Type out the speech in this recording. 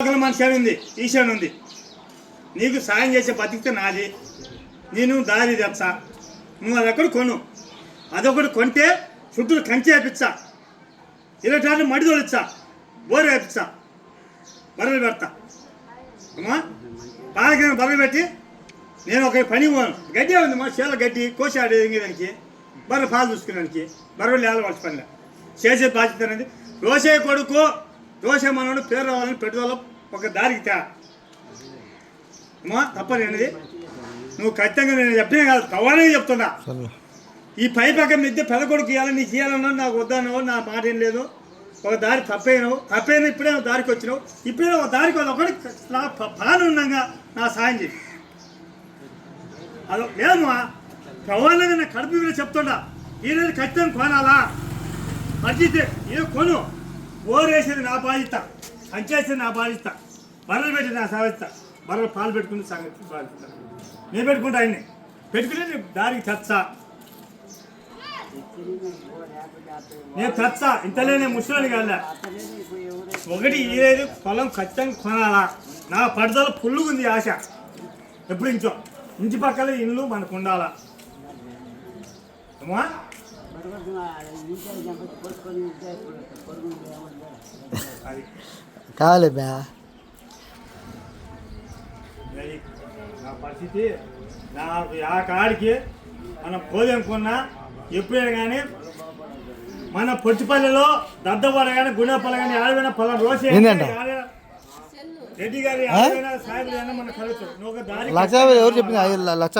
మనిషి ఉంది, ఈశాన్ ఉంది. నీకు సాయం చేసే బతికితే నాది. నేను దారి తెచ్చా, నువ్వు అదొకటి కొను. అదొకటి కొంటే చుట్టూ కంచి వేపించా, 20 టన్నులు మడి తోలిచ్చా, బోరు వేపించా, బర్రెలు పెడతా. అమ్మా పాలకి బర్రెలు పెట్టి నేను ఒక పని పోను. గడ్డి ఉంది మా చీల గడ్డి కోసి ఆడేదానికి, బర్రె పాలు చూసుకునేదానికి, బర్రెలు ఏళ్ళ వాళ్ళ పనిలే చేసే బాధ్యత అనేది. రోసే కొడుకు రోసే మనోడు పేరు రావాలని పెట్టుదల ఒక దారికి తే అమ్మా తప్పని అనేది. నువ్వు ఖచ్చితంగా నేను చెప్పినా కాదు, కవ్వనే చెప్తున్నా. ఈ పై పక్క మిద్దె పెద్ద కొడుకు ఇవ్వాలని నీకు ఇవ్వాలన్నా నాకు వద్దన్నావు, నా మాట ఏం లేదు. ఒక దారి తప్పైనావు, ఇప్పుడే దారికి వచ్చినావు. ఇప్పుడే ఒక దారికి ఒకటి నా పాలు ఉన్నాగా నా సాయం చేయి. అది లేదమ్మా, ప్రవాళ్ళగా నా కడుపు మీద చెప్తుండా. ఈరోజు ఖచ్చితంగా కొనాలా, పరిస్థితి ఏ కొను. ఓరేసేది నా బాధ్యత, సంచేసేది నా బాధ్యత, బర్రెలు పెట్టి నా సాధిస్తా. బర్రెలు పాలు పెట్టుకుని సంగతి బాధ్యత నేను పెట్టుకుంటా. ఆయన్ని పెట్టుకుని దారికి తెచ్చా, నేను తెచ్చా. ఇంతలేనే ముసలి కాలే. ఒకటి ఈరేది పొలం ఖచ్చితంగా కొనాలా. నా పడుదల పుల్లుగుంది ఆశ. ఎప్పుడు ఇంటి పక్కల ఇల్లు మనకు ఉండాలా. అమ్మా కాలే బా నా పరిస్థితి. నాకు ఆ కాడికి మనం పోదేనుకున్నా ఎప్పుడైనా కానీ మన పొట్టిపల్లిలో దద్దపడ కానీ గుండెపల్లి కానీ ఆడమైనా పొలం రోజు రెడ్డి గారి సాయిబులు మన కలుగుతాం. నువ్వు ఒక దారి లక్ష ఎవరు చెప్పింది? 1,05,000